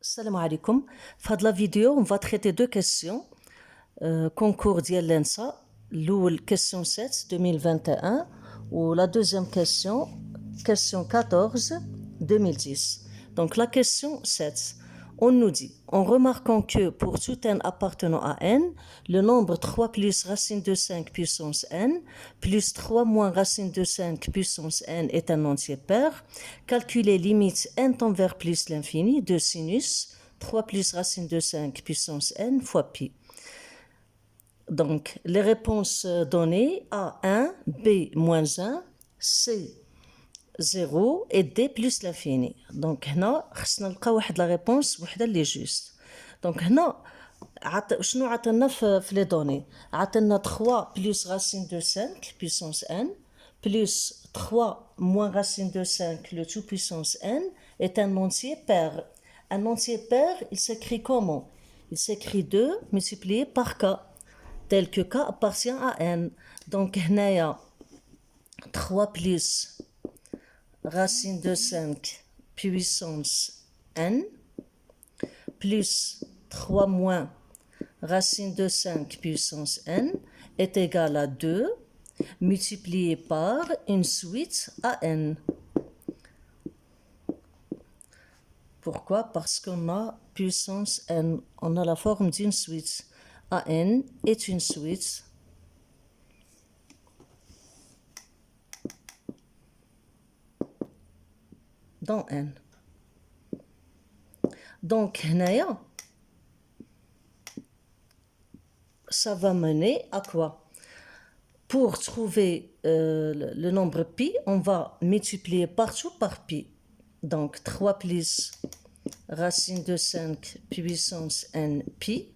Salam alaikum. Dans la vidéo, on va traiter deux questions. Concours ديال l'ENSA. La question 7 2021 ou la deuxième question 14 2010. Donc la question 7. On nous dit, en remarquant que pour tout n appartenant à n, le nombre 3 plus racine de 5 puissance n plus 3 moins racine de 5 puissance n est un entier pair, calculez limite n tend vers plus l'infini de sinus 3 plus racine de 5 puissance n fois pi. Donc, les réponses données, A1, B moins 1, C 0 et D plus l'infini. Donc, هنا خصنا نلقى واحد لا ريبونس وحده اللي جوست. دونك هنا شنو عطينا في لي دوني؟ عطينا 3 plus racine de 5 puissance n plus 3 moins racine de 5 le tout puissance n est un entier pair. Un entier pair, il s'écrit comment? Il s'écrit 2 multiplié par k, tel que k appartient à n. Donc, هنايا 3 plus racine de 5 puissance n plus 3 moins racine de 5 puissance n est égal à 2 multiplié par une suite à n. Pourquoi? Parce qu'on a puissance n, on a la forme d'une suite. n est une suite dans n. Donc, هنايا, ça va mener à quoi? Pour trouver le nombre pi, on va multiplier partout par pi. Donc, 3 plus racine de 5 puissance n pi.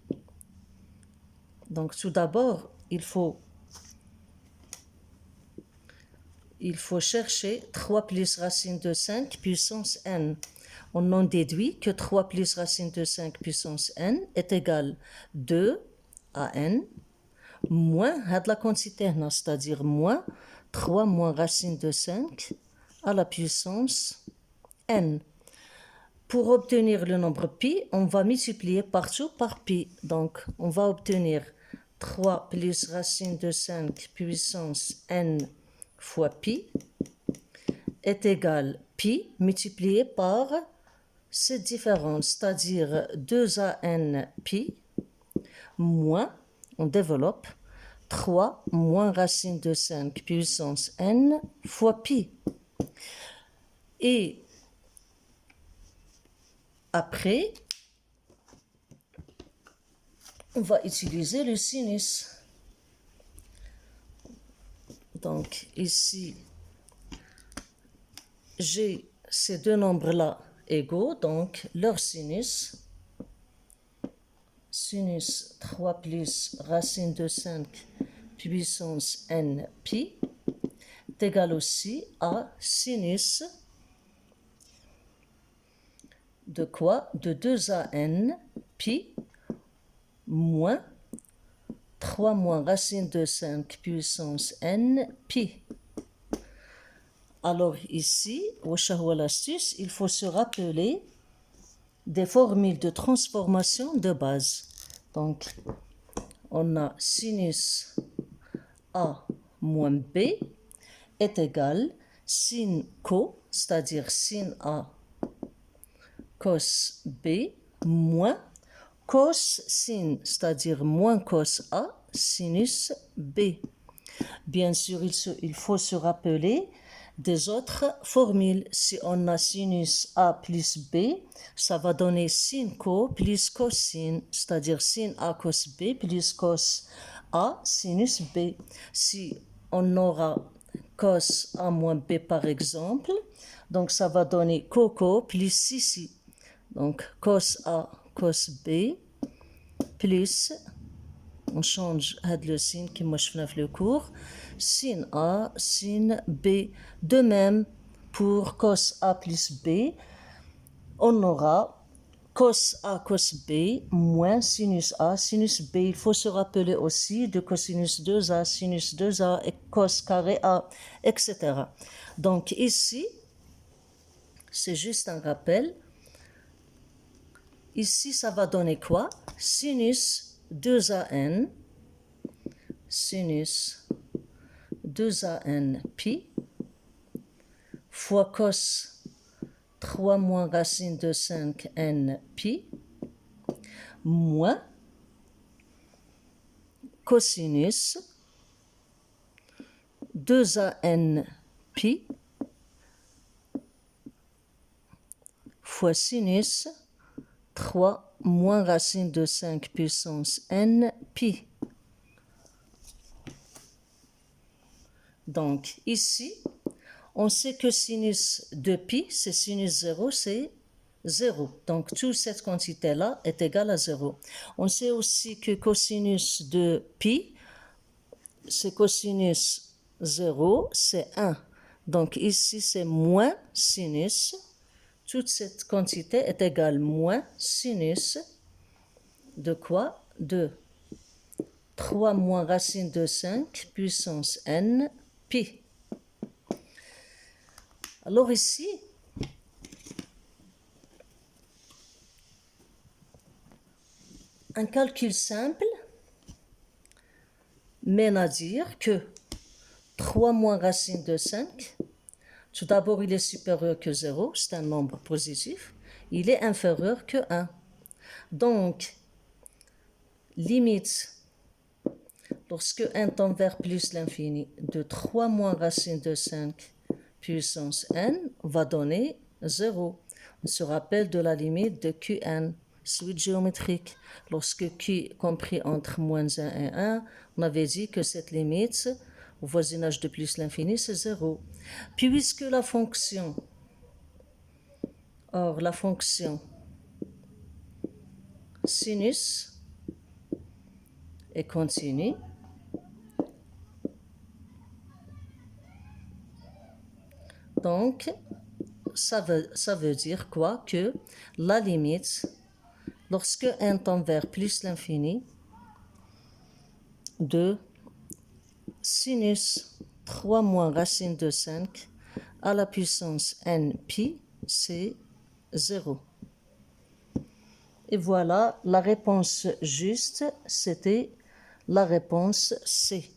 Donc, tout d'abord, il faut chercher 3 plus racine de 5 puissance n. On en déduit que 3 plus racine de 5 puissance n est égal 2 à n moins la quantité, c'est-à-dire moins 3 moins racine de 5 à la puissance n. Pour obtenir le nombre pi, on va multiplier partout par pi. Donc, on va obtenir 3 plus racine de 5 puissance n fois pi est égal pi multiplié par cette différence, c'est-à-dire 2 à n pi moins, on développe, 3 moins racine de 5 puissance n fois pi. Et après, on va utiliser le sinus. Donc ici, j'ai ces deux nombres-là égaux, donc leur sinus, sinus 3 plus racine de 5 puissance n pi, est égal aussi à sinus de quoi? De 2 à n pi moins 3 moins racine de 5 puissance n pi. Alors ici, l'astuce, il faut se rappeler des formules de transformation de base. Donc, on a sinus A moins B est égal sin co, c'est-à-dire sin A cos B moins cos sin, c'est-à-dire moins cos A sinus B. Bien sûr, il faut se rappeler des autres formules. Si on a sinus A plus B, ça va donner sin co plus cosine, c'est-à-dire sin A cos B plus cos A sinus B. Si on aura cos A moins B par exemple, donc ça va donner coco plus ici. Donc cos A cos B plus, on change le signe qui moi je fais le cours, sin A, sin B. De même, pour cos A plus B, on aura cos A cos B moins sinus A sinus B. Il faut se rappeler aussi de cosinus 2A, sinus 2A, et cos carré A, etc. Donc ici, c'est juste un rappel. ici ça va donner quoi? Sinus 2an, sinus 2an pi fois cos 3 moins racine de 5 n pi moins cosinus 2an pi fois sinus 3 moins racine de 5 puissance n pi. Donc ici, on sait que sinus de pi, c'est sinus 0, c'est 0. Donc toute cette quantité-là est égale à 0. On sait aussi que cosinus de pi, c'est cosinus 0, c'est 1. Donc ici, c'est moins sinus. Toute cette quantité est égale moins sinus de quoi? De 3 moins racine de 5 puissance n pi. Alors ici, un calcul simple mène à dire que 3 moins racine de 5, tout d'abord il est supérieur que 0, c'est un nombre positif, il est inférieur que 1. Donc, limite, lorsque n tend vers plus l'infini, de 3 moins racine de 5 puissance n va donner 0. On se rappelle de la limite de Qn, suite géométrique. Lorsque Q compris entre moins 1 et 1, on avait dit que cette limite, au voisinage de plus l'infini, c'est 0. Puisque la fonction, la fonction sinus est continue, donc ça veut dire quoi? Que la limite, lorsque n tend vers plus l'infini, de sinus 3 moins racine de 5 à la puissance n pi, c'est 0. Et voilà, la réponse juste, c'était la réponse C.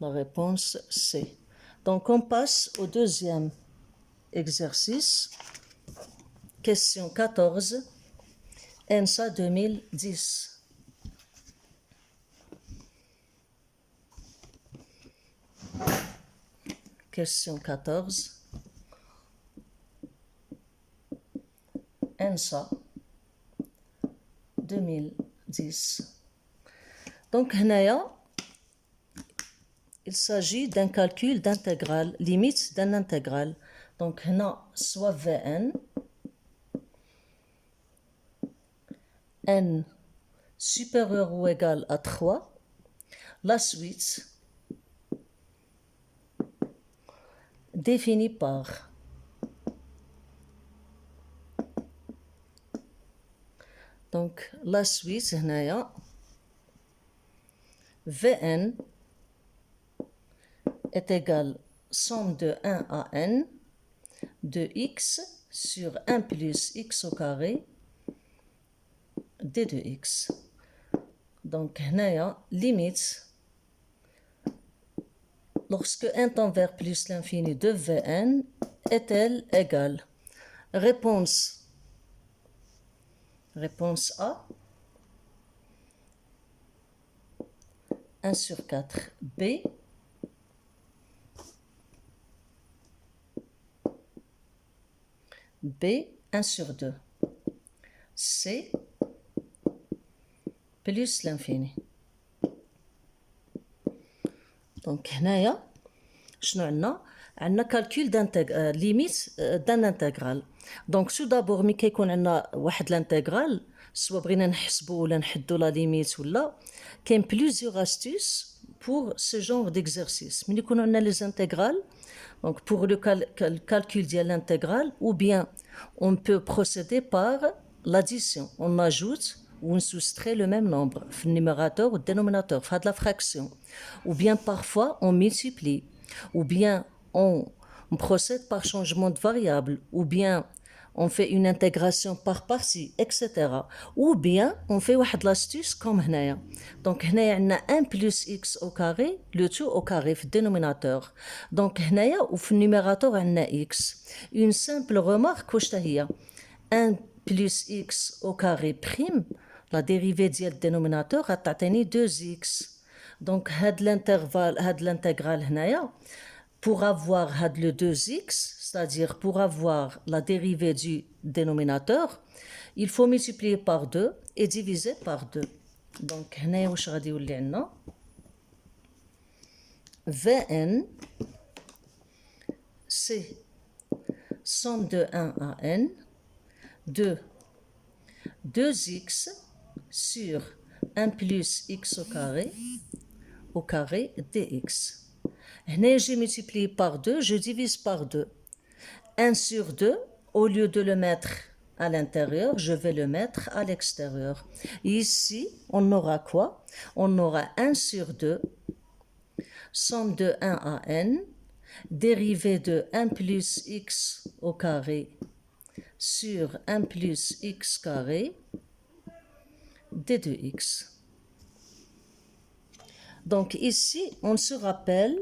La réponse C. Donc on passe au deuxième exercice. Question 14, ENSA 2010. Question 14, ENSA 2010. Donc, il s'agit d'un calcul d'intégrale, limite d'un intégral. Donc, soit Vn, n supérieur ou égal à 3, la suite définie par donc la suite Vn est égal somme de 1 à n de x sur 1 plus x au carré d de x. Donc limite lorsque n tend vers plus l'infini de Vn est-elle égale? Réponse A, 1 sur 4. B, B, 1 sur 2. C, plus l'infini. Donc, on a calcul limite d'un intégral. Donc, tout d'abord, ملي كيكون عندنا واحد l'intégral, soit بغينا نحسبو ولا نحدو la limite ولا, كاين plusieurs astuces pour ce genre d'exercice. ملي يكونوا عندنا les intégrales, donc pour le calcul de l'intégrale, ou bien on peut procéder par l'addition. On ajoute ou on soustrait le même nombre, le numérateur ou le dénominateur, fait de la fraction. Ou bien parfois on multiplie, ou bien on procède par changement de variable, ou bien on fait une intégration par partie, etc. Ou bien, on fait l'astuce comme هنايا. Donc, هنايا عندنا 1 plus x au carré, le tout au carré في dénominateur. Donc, هنايا وفي النيميراتور عندنا x. Une simple remarque, واش هي 1 plus x au carré prime, la dérivée ديال الدينوميناتور غتعطيني 2x. Donc, had l'intervalle, had l'intégrale هنايا, pour avoir had le 2x, c'est-à-dire pour avoir la dérivée du dénominateur, il faut multiplier par 2 et diviser par 2. Donc, هنايا واش غادي يولي عندنا Vn, c'est somme de 1 à n de 2x sur 1 plus x au carré dx. Hna, j'ai multiplié par 2, je divise par 2. 1 sur 2, au lieu de le mettre à l'intérieur, je vais le mettre à l'extérieur. Ici, on aura quoi? On aura 1 sur 2, somme de 1 à n, dérivée de 1 plus x au carré sur 1 plus x carré d 2x. Donc ici, on se rappelle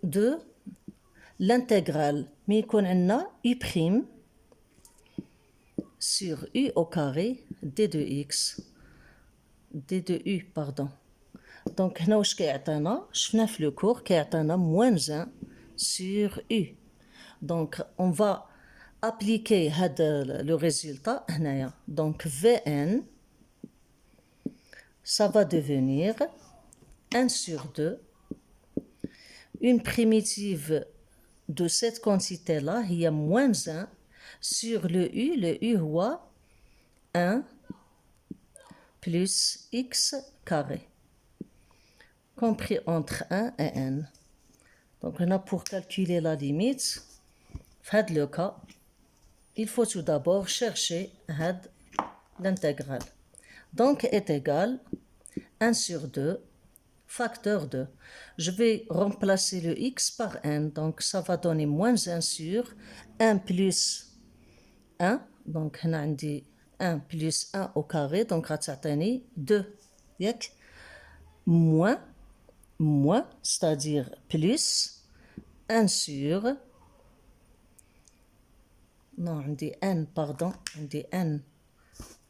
de l'intégrale. Mais qu'on a u' sur u au carré d 2x. d 2u, pardon. Donc, هنا واش كيعطينا شفنا في le cours كيعطينا moins 1 sur u. Donc, on va appliquer le résultat هنايا. Donc, Vn, ça va devenir 1 sur 2. Une primitive de cette quantité-là, il y a moins 1 sur le u هو 1 plus x carré, compris entre 1 et n. Donc, on a pour calculer la limite, dans le cas, il faut tout d'abord chercher l'intégrale. Donc, est égal 1 sur 2, facteur 2. Je vais remplacer le x par n, donc ça va donner moins 1 sur 1 plus 1. Donc, on a dit 1 plus 1 au carré, donc ça va 2. Moins, c'est-à-dire plus 1 sur, non, on dit n, pardon, on dit n.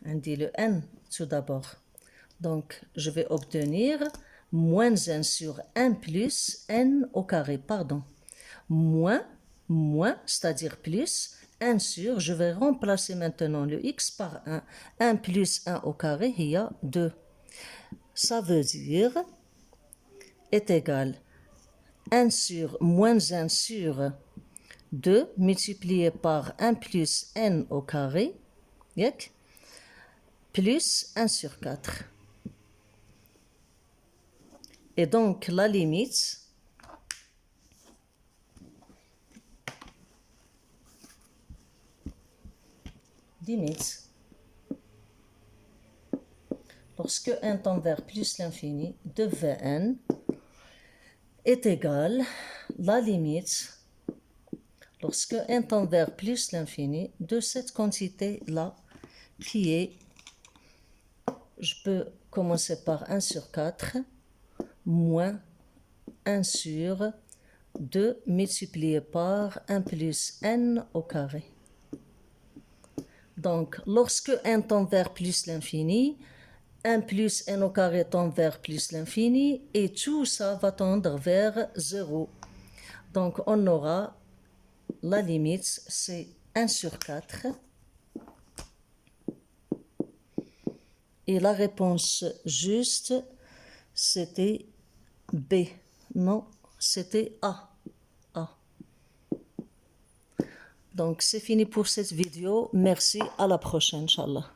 On dit le n tout d'abord. Donc, je vais obtenir moins 1 sur 1 plus n au carré, pardon. Moins, c'est-à-dire plus, 1 sur, je vais remplacer maintenant le x par 1. 1 plus 1 au carré, il y a 2. Ça veut dire, est égal 1 sur moins 1 sur 2 multiplié par 1 plus n au carré, plus 1 sur 4. Et donc, la limite, lorsque n tend vers plus l'infini de Vn est égal, la limite, lorsque n tend vers plus l'infini de cette quantité-là, qui est, je peux commencer par 1 sur 4, moins 1 sur 2 multiplié par 1 plus n au carré. Donc, lorsque n tend vers plus l'infini, 1 plus n au carré tend vers plus l'infini et tout ça va tendre vers 0. Donc, on aura la limite, c'est 1 sur 4. Et la réponse juste, c'était B. Non, c'était A. Donc, c'est fini pour cette vidéo. Merci, à la prochaine, Inch'Allah.